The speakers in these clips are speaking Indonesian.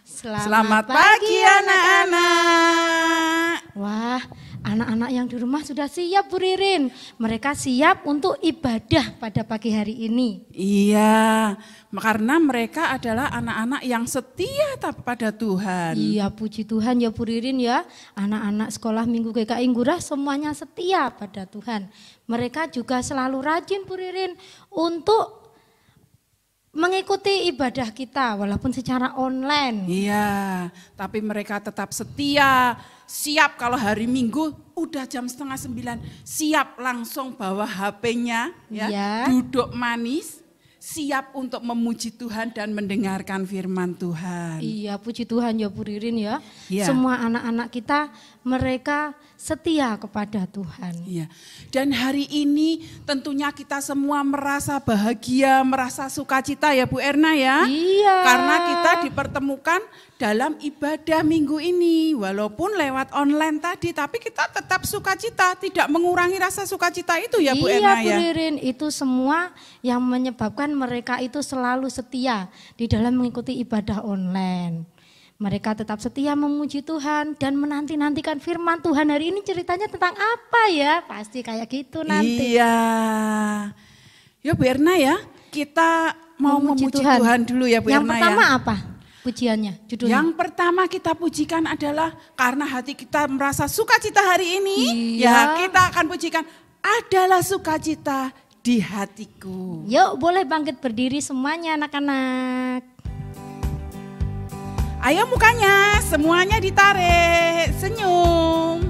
Selamat pagi anak-anak. Wah, anak-anak yang di rumah sudah siap Bu Ririn. Mereka siap untuk ibadah pada pagi hari ini. Iya, karena mereka adalah anak-anak yang setia pada Tuhan. Iya, puji Tuhan ya Bu Ririn ya. Anak-anak sekolah Minggu GKI Ngurah semuanya setia pada Tuhan. Mereka juga selalu rajin Bu Ririn untuk mengikuti ibadah kita walaupun secara online. Iya, tapi mereka tetap setia, siap kalau hari Minggu udah jam 8:30, siap langsung bawa HP-nya, ya, duduk manis, siap untuk memuji Tuhan dan mendengarkan firman Tuhan. Iya, puji Tuhan ya Bu Ririn ya. Iya. Semua anak-anak kita mereka setia kepada Tuhan. Iya. Dan hari ini tentunya kita semua merasa bahagia, merasa sukacita ya Bu Erna ya. Iya. Karena kita dipertemukan dalam ibadah minggu ini. Walaupun lewat online tadi, tapi kita tetap sukacita, tidak mengurangi rasa sukacita itu ya Bu Erna ya. Iya Bu Ririn, itu semua yang menyebabkan mereka itu selalu setia di dalam mengikuti ibadah online. Mereka tetap setia memuji Tuhan dan menanti-nantikan firman Tuhan. Hari ini ceritanya tentang apa ya? Pasti kayak gitu nanti. Iya. Ya Bu Erna ya, kita mau memuji Tuhan dulu ya Bu Erna ya. Yang pertama apa pujiannya, judulnya? Yang pertama kita pujikan adalah karena hati kita merasa sukacita hari ini. Iya. Ya, kita akan pujikan adalah sukacita di hatiku. Yuk boleh bangkit berdiri semuanya anak-anak. Ayo mukanya semuanya ditarik, senyum.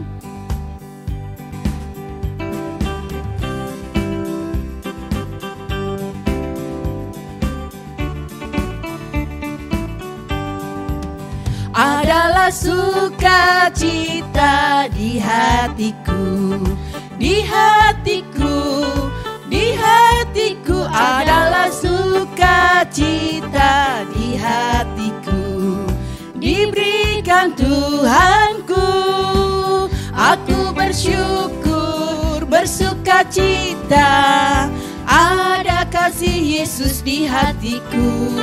Adalah sukacita di hatiku, di hatiku, di hatiku. Adalah sukacita di hatiku. Diberikan Tuhanku, aku bersyukur, bersukacita, ada kasih Yesus di hatiku.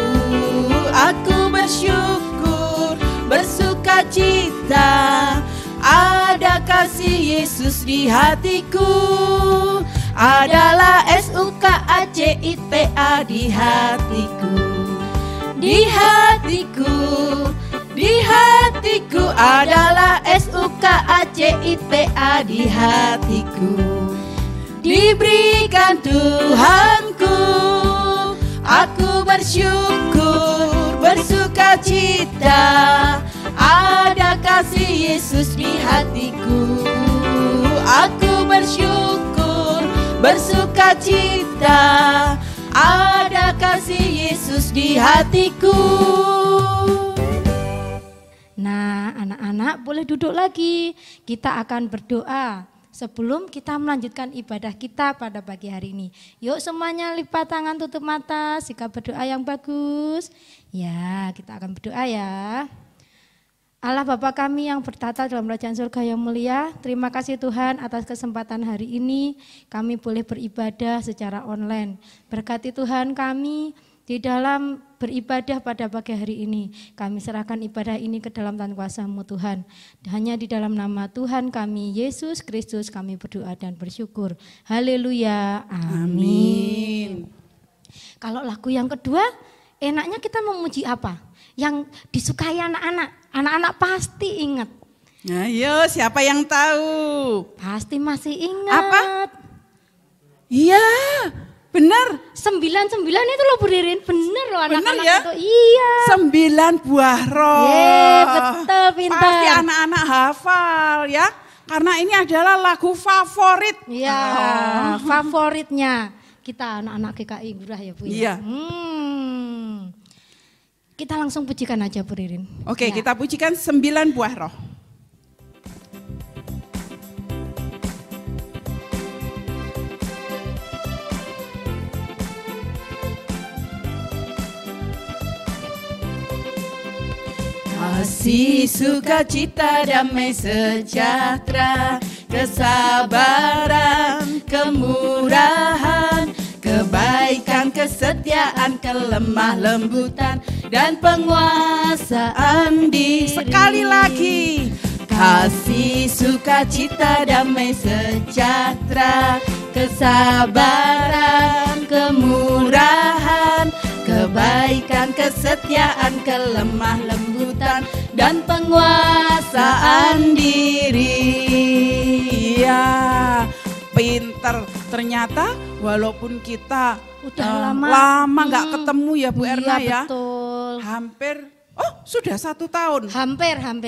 Aku bersyukur, bersukacita, ada kasih Yesus di hatiku. Adalah SUKACITA di hatiku, di hatiku. Di hatiku adalah SUKACITA di hatiku. Diberikan Tuhanku, aku bersyukur, bersukacita, ada kasih Yesus di hatiku. Aku bersyukur, bersukacita, ada kasih Yesus di hatiku. Nah, anak-anak boleh duduk lagi. Kita akan berdoa sebelum kita melanjutkan ibadah kita pada pagi hari ini. Yuk semuanya lipat tangan, tutup mata, sikap berdoa yang bagus. Ya, kita akan berdoa ya. Allah Bapa kami yang bertata dalam kerajaan surga yang mulia, terima kasih Tuhan atas kesempatan hari ini kami boleh beribadah secara online. Berkati Tuhan kami di dalam beribadah pada pagi hari ini. Kami serahkan ibadah ini ke dalam tangan kuasa-Mu Tuhan. Hanya di dalam nama Tuhan kami, Yesus Kristus, kami berdoa dan bersyukur. Haleluya. Amin. Kalau lagu yang kedua, enaknya kita memuji apa? Yang disukai anak-anak. Anak-anak pasti ingat. Nah, ayo siapa yang tahu? Pasti masih ingat. Apa? Iya. Benar. 99 itu loh Bu Ririn, bener loh anak-anak ya? itu. Iya. 9 buah roh. Betul, pintar. Pasti anak-anak hafal ya. Karena ini adalah lagu favorit. Iya, favoritnya kita anak-anak GKI Ngurah ya Bu. Iya. Kita langsung pujikan aja Bu Ririn. Oke, kita pujikan 9 buah roh. Kasih, sukacita, damai sejahtera, kesabaran, kemurahan, kebahagiaan kebaikan, kesetiaan, kelemah lembutan, dan penguasaan diri. Sekali lagi, kasih, sukacita, damai sejahtera, kesabaran, kemurahan, kebaikan, kesetiaan, kelemah lembutan, dan penguasaan diri. Ya, pinter. Ternyata walaupun kita udah lama nggak ketemu ya Bu Erna ya. Betul. Hampir, sudah 1 tahun. Hampir. 1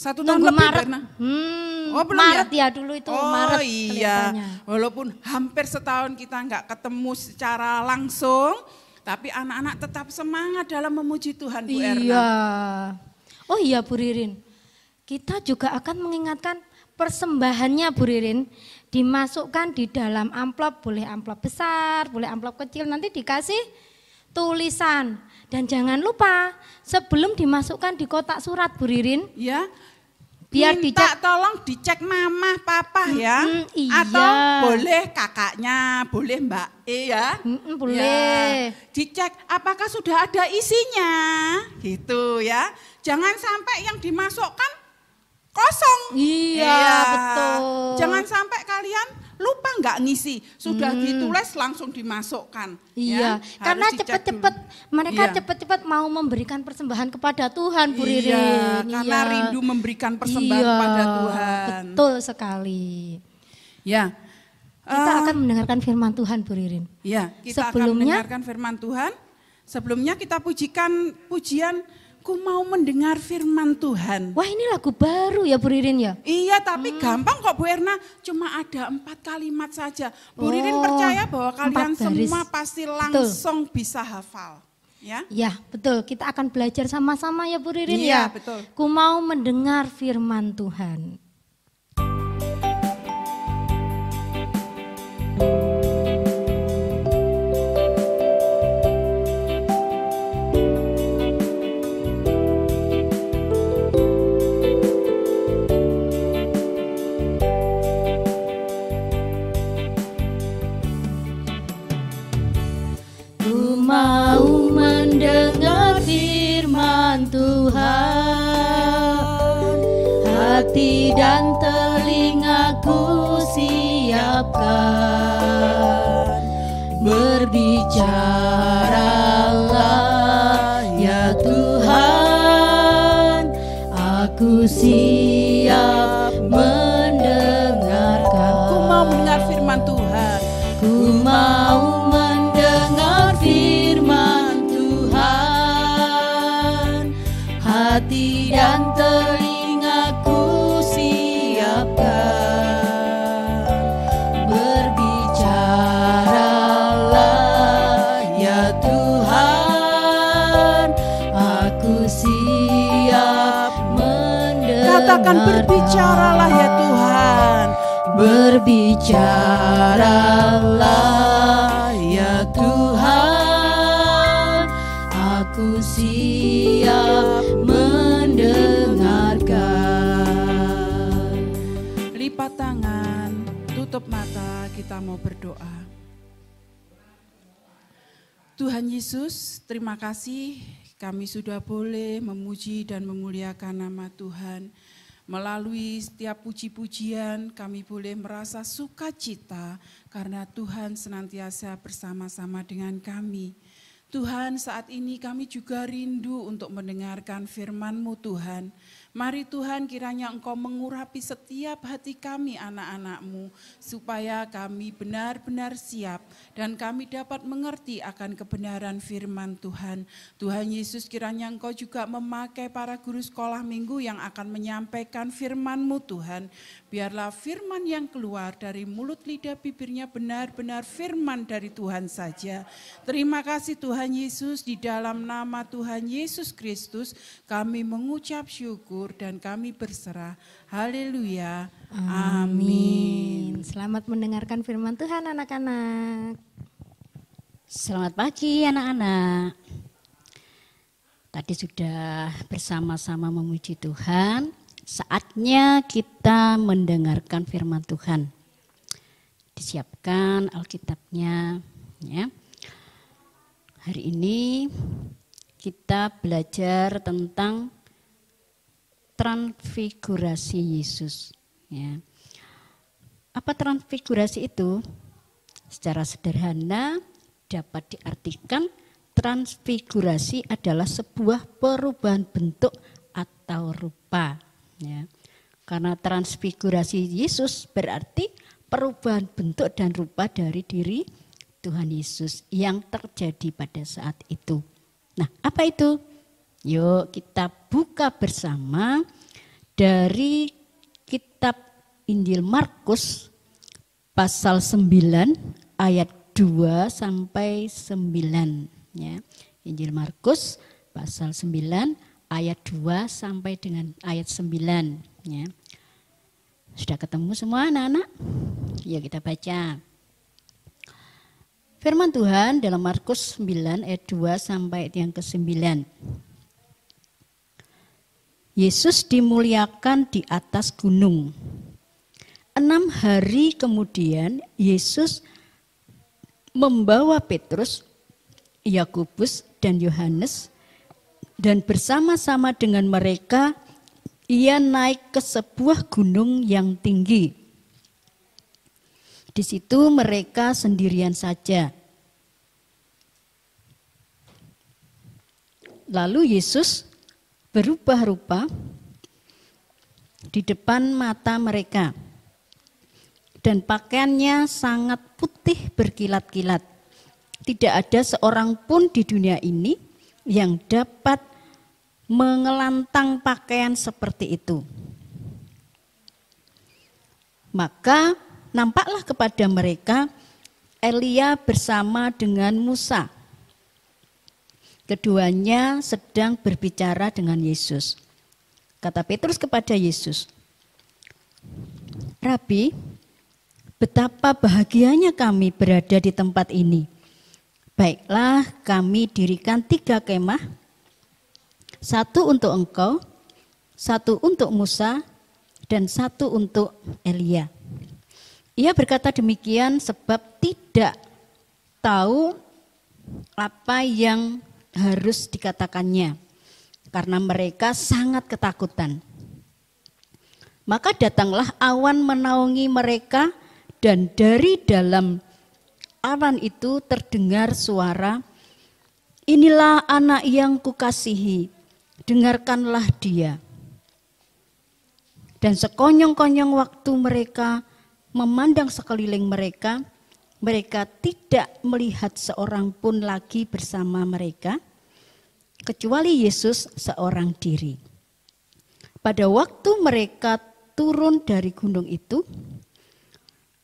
tahun lebih Maret. Erna. Belum Maret ya dulu itu Maret. Iya, walaupun hampir setahun kita nggak ketemu secara langsung, tapi anak-anak tetap semangat dalam memuji Tuhan Bu Erna. Iya. Oh iya Bu Ririn, kita juga akan mengingatkan persembahannya Bu Ririn, dimasukkan di dalam amplop, boleh amplop besar, boleh amplop kecil, nanti dikasih tulisan. Dan jangan lupa sebelum dimasukkan di kotak surat Bu Ririn, ya, biar minta tolong dicek mama, papa ya, iya. Atau boleh kakaknya, boleh Mbak E ya, boleh. Ya, dicek apakah sudah ada isinya, gitu ya. Jangan sampai yang dimasukkan kosong. Iya, betul. Jangan sampai kalian lupa nggak ngisi, sudah ditulis langsung dimasukkan. Iya, ya, karena cepet-cepet mereka cepet-cepet mau memberikan persembahan kepada Tuhan Bu Ririn. Iya, karena rindu memberikan persembahan kepada Tuhan. Betul sekali. Ya, kita akan mendengarkan firman Tuhan Bu Ririn. Ya, kita akan mendengarkan firman Tuhan. Sebelumnya kita pujikan pujian Ku mau mendengar firman Tuhan. Wah, ini lagu baru ya Bu Ririn ya? Iya, tapi gampang kok Bu Erna. Cuma ada 4 kalimat saja. Bu Ririn percaya bahwa kalian semua pasti langsung bisa hafal. Ya? Ya, betul. Kita akan belajar sama-sama ya Bu Ririn ya. Iya, betul. Ku mau mendengar firman Tuhan. Mau mendengar firman Tuhan, hati dan telingaku siapkan. Berbicaralah ya Tuhan, aku siap mendengarkan. Ku mau mendengar firman Tuhan. Ku mau mendengar firman Tuhan, hati dan telingaku siapkan. Berbicaralah ya Tuhan, aku siap mendengarkan. Katakan berbicaralah ya Tuhan. Berbicaralah ya Tuhan, aku siap mendengarkan. Lipat tangan, tutup mata, kita mau berdoa. Tuhan Yesus, terima kasih kami sudah boleh memuji dan memuliakan nama Tuhan. Melalui setiap puji-pujian kami boleh merasa sukacita karena Tuhan senantiasa bersama-sama dengan kami. Tuhan, saat ini kami juga rindu untuk mendengarkan firman-Mu Tuhan. Mari Tuhan, kiranya Engkau mengurapi setiap hati kami anak-anak-Mu, supaya kami benar-benar siap dan kami dapat mengerti akan kebenaran firman Tuhan. Tuhan Yesus, kiranya Engkau juga memakai para guru sekolah minggu yang akan menyampaikan firman-Mu Tuhan. Biarlah firman yang keluar dari mulut lidah bibirnya benar-benar firman dari Tuhan saja. Terima kasih Tuhan Yesus, di dalam nama Tuhan Yesus Kristus kami mengucap syukur dan kami berserah. Haleluya. Amin. Selamat mendengarkan firman Tuhan anak-anak. Selamat pagi anak-anak. Tadi sudah bersama-sama memuji Tuhan. Saatnya kita mendengarkan firman Tuhan. Disiapkan Alkitabnya. Ya. Hari ini kita belajar tentang transfigurasi Yesus. Ya. Apa transfigurasi itu? Secara sederhana dapat diartikan transfigurasi adalah sebuah perubahan bentuk atau rupa. Ya. Karena transfigurasi Yesus berarti perubahan bentuk dan rupa dari diri Tuhan Yesus yang terjadi pada saat itu. Nah, apa itu? Yuk kita buka bersama dari kitab Injil Markus pasal 9 ayat 2 sampai 9. Ya. Injil Markus pasal 9 ayat 2 sampai dengan ayat 9. Ya. Sudah ketemu semua anak-anak? Yuk kita baca. Firman Tuhan dalam Markus 9 ayat 2 sampai yang ke-9. Yesus dimuliakan di atas gunung. 6 hari kemudian Yesus membawa Petrus, Yakobus dan Yohanes dan bersama-sama dengan mereka ia naik ke sebuah gunung yang tinggi. Di situ mereka sendirian saja. Lalu Yesus berubah rupa di depan mata mereka. Dan pakaiannya sangat putih berkilat-kilat. Tidak ada seorang pun di dunia ini yang dapat mengelantang pakaian seperti itu. Maka nampaklah kepada mereka Elia bersama dengan Musa. Keduanya sedang berbicara dengan Yesus. Kata Petrus kepada Yesus, Rabi, betapa bahagianya kami berada di tempat ini. Baiklah, kami dirikan 3 kemah, 1 untuk engkau, 1 untuk Musa, dan 1 untuk Elia. Ia berkata demikian sebab tidak tahu apa yang harus dikatakannya, karena mereka sangat ketakutan. Maka datanglah awan menaungi mereka, dan dari dalam awan itu terdengar suara, inilah anak yang kukasihi, dengarkanlah dia. Dan sekonyong-konyong waktu mereka memandang sekeliling mereka, mereka tidak melihat seorang pun lagi bersama mereka, kecuali Yesus seorang diri. Pada waktu mereka turun dari gunung itu,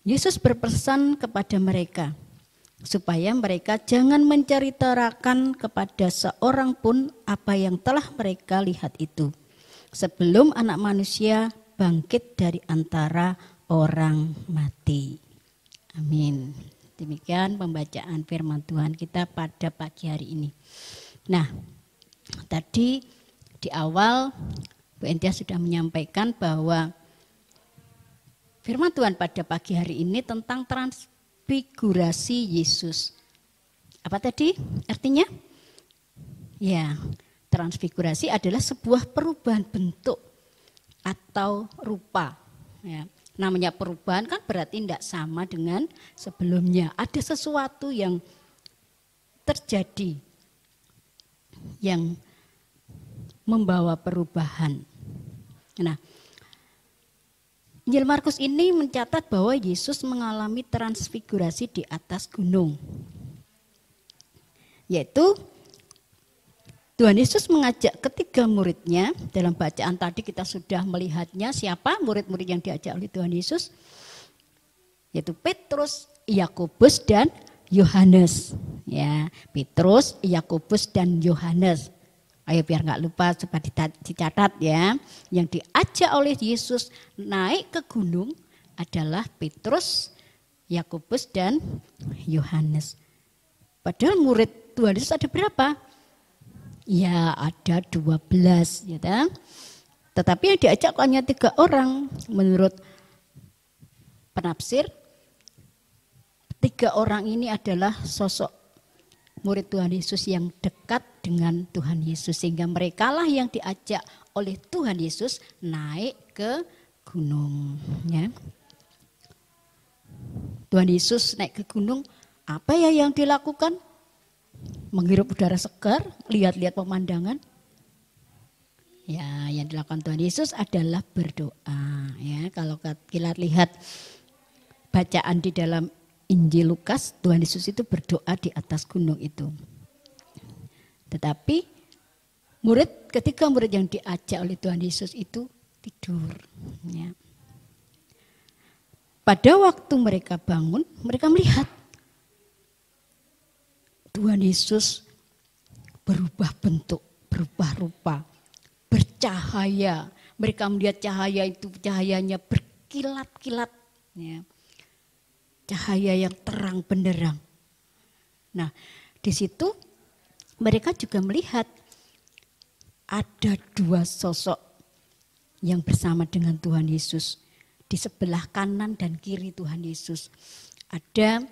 Yesus berpesan kepada mereka, supaya mereka jangan menceritakan kepada seorang pun apa yang telah mereka lihat itu, sebelum Anak Manusia bangkit dari antara orang mati. Amin. Demikian pembacaan firman Tuhan kita pada pagi hari ini. Nah, tadi di awal Bu Entia sudah menyampaikan bahwa firman Tuhan pada pagi hari ini tentang transfigurasi Yesus. Apa tadi artinya? Ya, transfigurasi adalah sebuah perubahan bentuk atau rupa. Ya. Namanya perubahan kan berarti tidak sama dengan sebelumnya. Ada sesuatu yang terjadi yang membawa perubahan. Nah, Injil Markus ini mencatat bahwa Yesus mengalami transfigurasi di atas gunung. Yaitu Tuhan Yesus mengajak ketiga muridnya, dalam bacaan tadi kita sudah melihatnya siapa murid-murid yang diajak oleh Tuhan Yesus, yaitu Petrus, Yakobus dan Yohanes. Ya, Petrus, Yakobus dan Yohanes. Ayo biar nggak lupa coba dicatat ya. Yang diajak oleh Yesus naik ke gunung adalah Petrus, Yakobus dan Yohanes. Padahal murid Tuhan Yesus ada berapa? Ya ada 12 ya kan? Tetapi yang diajak hanya 3 orang menurut penafsir. 3 Tiga orang ini adalah sosok murid Tuhan Yesus yang dekat dengan Tuhan Yesus. Sehingga mereka lah yang diajak oleh Tuhan Yesus naik ke gunung. Ya. Tuhan Yesus naik ke gunung, apa ya yang dilakukan? Menghirup udara segar, lihat-lihat pemandangan. Ya, yang dilakukan Tuhan Yesus adalah berdoa. Ya, kalau kita lihat bacaan di dalam Injil Lukas, Tuhan Yesus itu berdoa di atas gunung itu. Tetapi ketika murid yang diajak oleh Tuhan Yesus itu tidur. Ya. Pada waktu mereka bangun, mereka melihat Tuhan Yesus berubah bentuk, berubah rupa, bercahaya. Mereka melihat cahaya itu, cahayanya berkilat-kilat. Ya. Cahaya yang terang benderang. Nah, di situ mereka juga melihat ada dua sosok yang bersama dengan Tuhan Yesus. Di sebelah kanan dan kiri Tuhan Yesus. Ada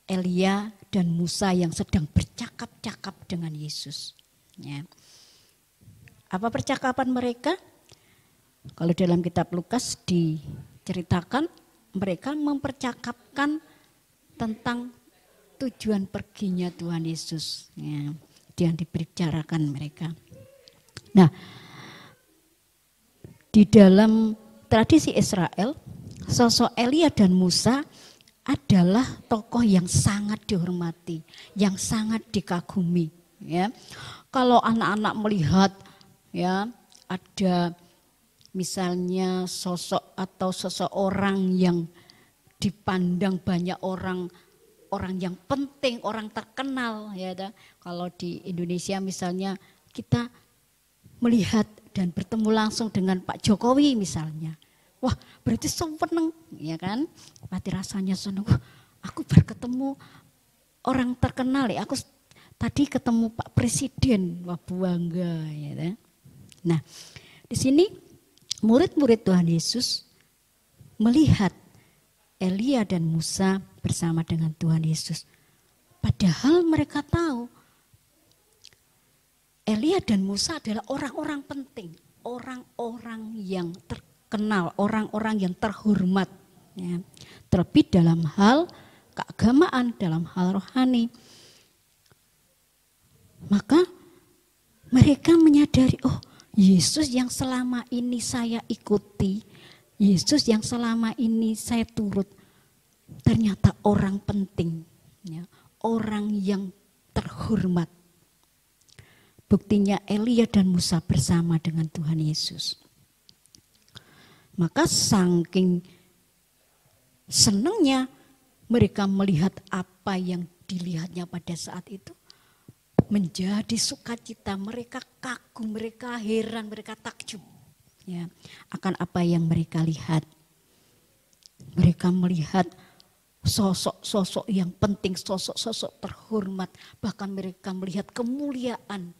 Elia dan Musa yang sedang bercakap-cakap dengan Yesus. Ya. Apa percakapan mereka? Kalau dalam kitab Lukas diceritakan, mereka mempercakapkan tentang tujuan perginya Tuhan Yesus. Ya, yang dibicarakan mereka. Nah, di dalam tradisi Israel, sosok Elia dan Musa adalah tokoh yang sangat dihormati, yang sangat dikagumi. Ya. Kalau anak-anak melihat, ya, ada misalnya sosok atau seseorang yang dipandang banyak orang yang penting, orang terkenal, ya. Kalau di Indonesia misalnya kita melihat dan bertemu langsung dengan Pak Jokowi misalnya, wah berarti seneng, ya kan? Pasti rasanya seneng. Aku berketemu orang terkenal, ya. Aku tadi ketemu Pak Presiden, wah bangga, ya. Nah, di sini murid-murid Tuhan Yesus melihat Elia dan Musa bersama dengan Tuhan Yesus. Padahal mereka tahu Elia dan Musa adalah orang-orang penting, orang-orang yang terkenal, orang-orang yang terhormat. Ya. Terlebih dalam hal keagamaan, dalam hal rohani. Maka mereka menyadari, oh, Yesus yang selama ini saya ikuti, Yesus yang selama ini saya turut, ternyata orang penting, ya, orang yang terhormat. Buktinya Elia dan Musa bersama dengan Tuhan Yesus. Maka saking senangnya mereka melihat apa yang dilihatnya pada saat itu, menjadi sukacita, mereka kagum, mereka heran, mereka takjub, ya, akan apa yang mereka lihat. Mereka melihat sosok-sosok yang penting, sosok-sosok terhormat, bahkan mereka melihat kemuliaan,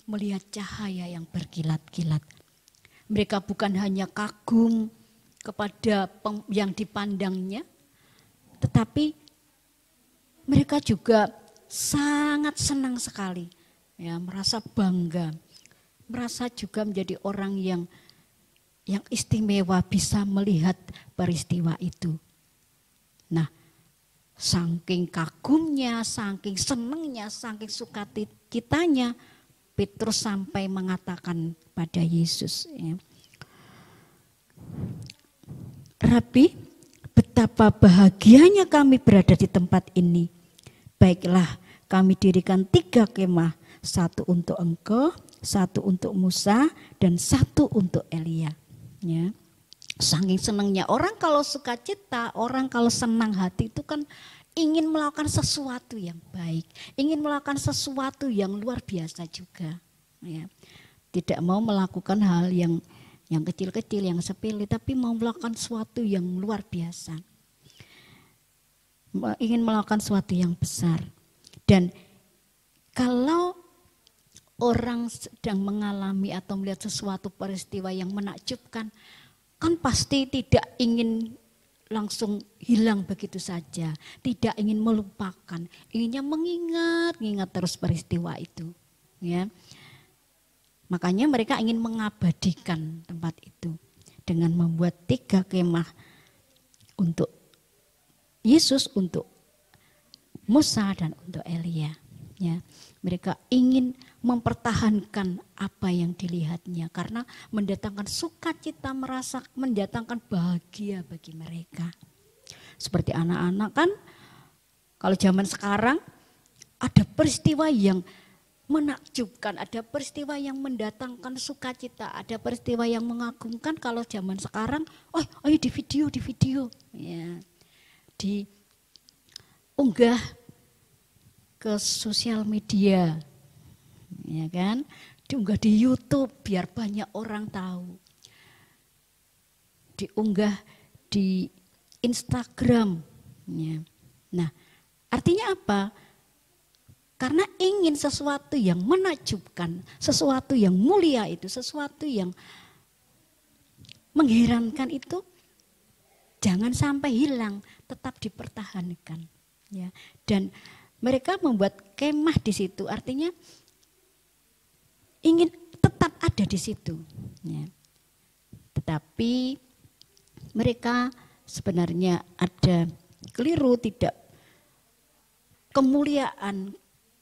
melihat cahaya yang berkilat-kilat. Mereka bukan hanya kagum kepada yang dipandangnya, tetapi mereka juga sangat senang sekali, ya, merasa bangga, merasa juga menjadi orang yang istimewa bisa melihat peristiwa itu. Nah, saking kagumnya, saking senangnya, saking sukacitanya, Petrus sampai mengatakan pada Yesus, ya, Rabi, betapa bahagianya kami berada di tempat ini. Baiklah, kami dirikan 3 kemah, 1 untuk engkau, 1 untuk Musa, dan 1 untuk Elia. Ya. Saking senangnya, orang kalau sukacita, orang kalau senang hati itu kan ingin melakukan sesuatu yang baik, ingin melakukan sesuatu yang luar biasa juga. Ya. Tidak mau melakukan hal yang kecil-kecil, yang sepele, tapi mau melakukan sesuatu yang luar biasa. Ingin melakukan sesuatu yang besar. Dan kalau orang sedang mengalami atau melihat sesuatu peristiwa yang menakjubkan, kan pasti tidak ingin langsung hilang begitu saja, tidak ingin melupakan, inginnya mengingat terus peristiwa itu, ya. Makanya mereka ingin mengabadikan tempat itu dengan membuat 3 kemah untuk Yesus, untuk Musa dan untuk Elia. Ya, mereka ingin mempertahankan apa yang dilihatnya karena mendatangkan sukacita, mendatangkan bahagia bagi mereka. Seperti anak-anak kan, kalau zaman sekarang ada peristiwa yang menakjubkan, ada peristiwa yang mendatangkan sukacita, ada peristiwa yang mengagumkan. Kalau zaman sekarang, ayo di video, ya, diunggah ke sosial media, ya kan, diunggah di YouTube biar banyak orang tahu, diunggah di Instagram, ya. Nah, artinya apa? Karena ingin sesuatu yang menakjubkan, sesuatu yang mulia itu, sesuatu yang mengherankan itu jangan sampai hilang, tetap dipertahankan, ya. Dan mereka membuat kemah di situ, artinya ingin tetap ada di situ. Ya. Tetapi mereka sebenarnya ada keliru, tidak kemuliaan,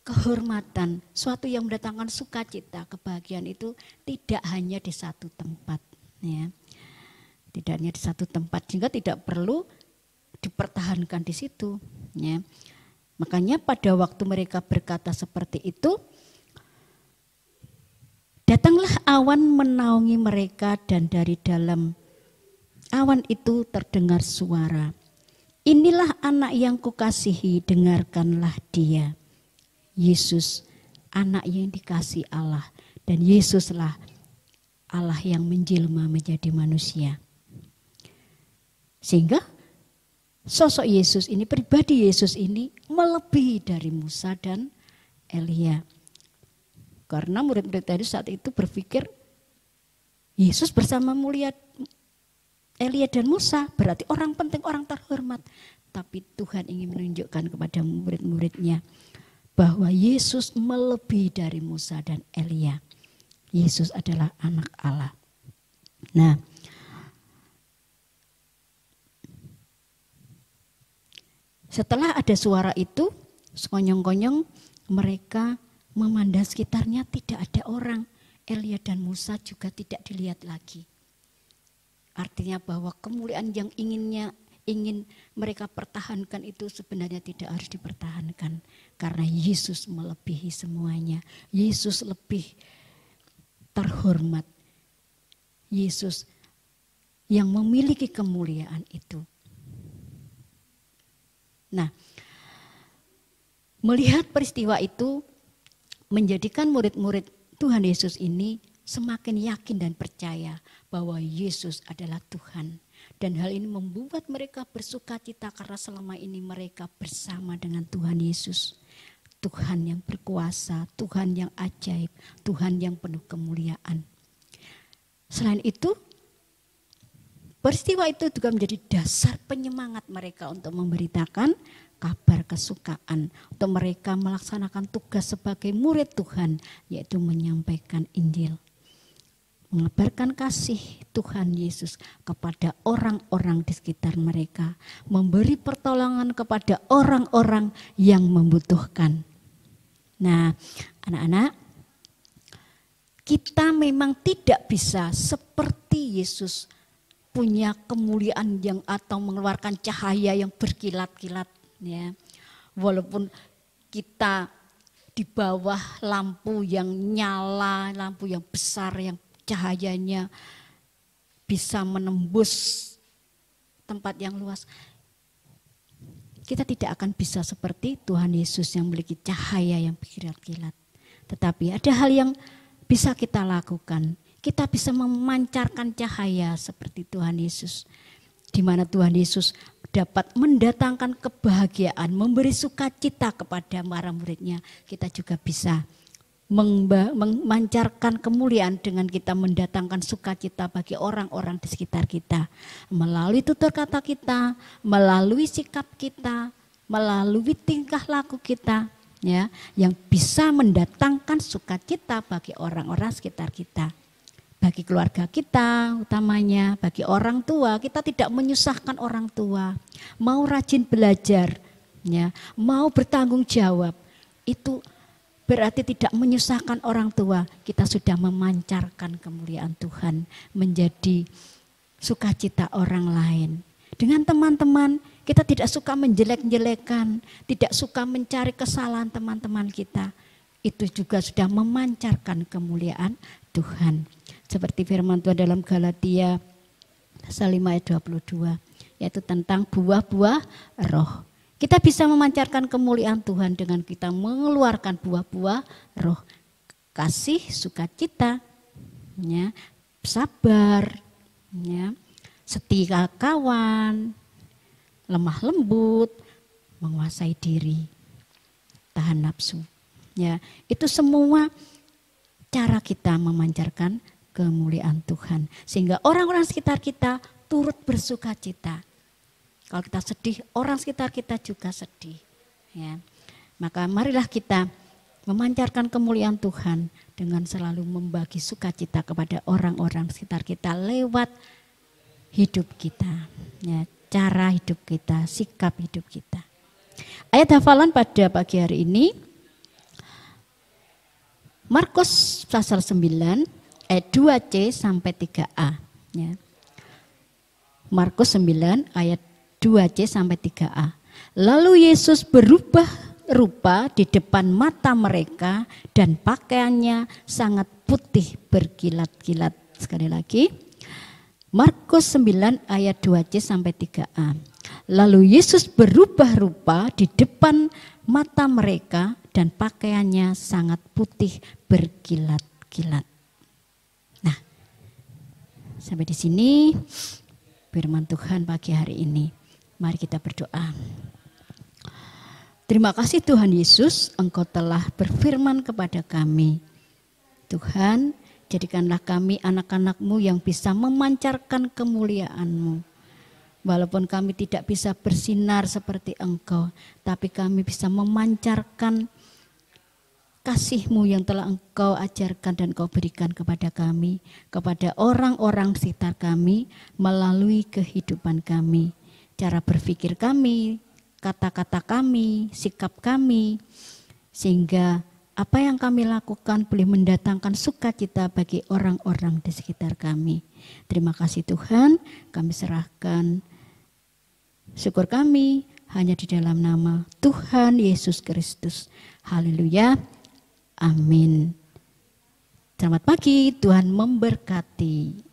kehormatan, suatu yang mendatangkan sukacita, kebahagiaan itu tidak hanya di satu tempat. Ya. Tidak hanya di satu tempat, sehingga tidak perlu dipertahankan di situ. Ya. Makanya pada waktu mereka berkata seperti itu, datanglah awan menaungi mereka dan dari dalam awan itu terdengar suara, inilah anak yang kukasihi, dengarkanlah dia. Yesus, anak yang dikasihi Allah, dan Yesuslah Allah yang menjelma menjadi manusia. Sehingga sosok Yesus ini, pribadi Yesus ini melebihi dari Musa dan Elia. Karena murid-murid tadi saat itu berpikir Yesus bersama mulia Elia dan Musa berarti orang penting, orang terhormat. Tapi Tuhan ingin menunjukkan kepada murid-muridnya bahwa Yesus melebihi dari Musa dan Elia. Yesus adalah anak Allah. Nah, setelah ada suara itu, sekonyong-konyong mereka memandang sekitarnya tidak ada orang. Elia dan Musa juga tidak dilihat lagi. Artinya bahwa kemuliaan yang ingin mereka pertahankan itu sebenarnya tidak harus dipertahankan. Karena Yesus melebihi semuanya. Yesus lebih terhormat. Yesus yang memiliki kemuliaan itu. Nah, melihat peristiwa itu menjadikan murid-murid Tuhan Yesus ini semakin yakin dan percaya bahwa Yesus adalah Tuhan. Dan hal ini membuat mereka bersukacita karena selama ini mereka bersama dengan Tuhan Yesus. Tuhan yang berkuasa, Tuhan yang ajaib, Tuhan yang penuh kemuliaan. Selain itu, peristiwa itu juga menjadi dasar penyemangat mereka untuk memberitakan kabar kesukaan. Untuk mereka melaksanakan tugas sebagai murid Tuhan, yaitu menyampaikan Injil. Mengabarkan kasih Tuhan Yesus kepada orang-orang di sekitar mereka. Memberi pertolongan kepada orang-orang yang membutuhkan. Nah, anak-anak, kita memang tidak bisa seperti Yesus punya kemuliaan yang atau mengeluarkan cahaya yang berkilat-kilat, ya. Walaupun kita di bawah lampu yang nyala, lampu yang besar yang cahayanya bisa menembus tempat yang luas, kita tidak akan bisa seperti Tuhan Yesus yang memiliki cahaya yang berkilat-kilat. Tetapi ada hal yang bisa kita lakukan. Kita bisa memancarkan cahaya seperti Tuhan Yesus. Di mana Tuhan Yesus dapat mendatangkan kebahagiaan, memberi sukacita kepada para muridnya. Kita juga bisa memancarkan kemuliaan dengan kita mendatangkan sukacita bagi orang-orang di sekitar kita. Melalui tutur kata kita, melalui sikap kita, melalui tingkah laku kita, ya, yang bisa mendatangkan sukacita bagi orang-orang sekitar kita. Bagi keluarga kita utamanya, bagi orang tua, kita tidak menyusahkan orang tua. Mau rajin belajar, ya, mau bertanggung jawab, itu berarti tidak menyusahkan orang tua. Kita sudah memancarkan kemuliaan Tuhan, menjadi sukacita orang lain. Dengan teman-teman, kita tidak suka menjelek-jelekan, tidak suka mencari kesalahan teman-teman kita. Itu juga sudah memancarkan kemuliaan Tuhan. Seperti firman Tuhan dalam Galatia 5 ayat 22, yaitu tentang buah-buah roh. Kita bisa memancarkan kemuliaan Tuhan dengan kita mengeluarkan buah-buah roh. Kasih, sukacita, ya, sabar, ya, setia kawan, lemah lembut, menguasai diri, tahan nafsu. Ya, itu semua cara kita memancarkan kemuliaan Tuhan. Sehingga orang-orang sekitar kita turut bersukacita. Kalau kita sedih, orang sekitar kita juga sedih. Ya. Maka marilah kita memancarkan kemuliaan Tuhan dengan selalu membagi sukacita kepada orang-orang sekitar kita lewat hidup kita. Ya, cara hidup kita, sikap hidup kita. Ayat hafalan pada pagi hari ini, Markus pasal 9 ayat 2C sampai 3A. Ya. Markus 9 ayat 2C sampai 3A. Lalu Yesus berubah rupa di depan mata mereka dan pakaiannya sangat putih berkilat-kilat. Sekali lagi. Markus 9 ayat 2C sampai 3A. Lalu Yesus berubah rupa di depan mata mereka dan pakaiannya sangat putih berkilat-kilat. Nah, sampai di sini firman Tuhan pagi hari ini. Mari kita berdoa. Terima kasih Tuhan Yesus, Engkau telah berfirman kepada kami. Tuhan, jadikanlah kami anak-anak-Mu yang bisa memancarkan kemuliaan-Mu. Walaupun kami tidak bisa bersinar seperti Engkau, tapi kami bisa memancarkan kasih-Mu yang telah Engkau ajarkan dan Engkau berikan kepada kami, kepada orang-orang sekitar kami, melalui kehidupan kami. Cara berpikir kami, kata-kata kami, sikap kami, sehingga apa yang kami lakukan boleh mendatangkan sukacita bagi orang-orang di sekitar kami. Terima kasih Tuhan, kami serahkan syukur kami hanya di dalam nama Tuhan Yesus Kristus. Haleluya, amin. Selamat pagi, Tuhan memberkati.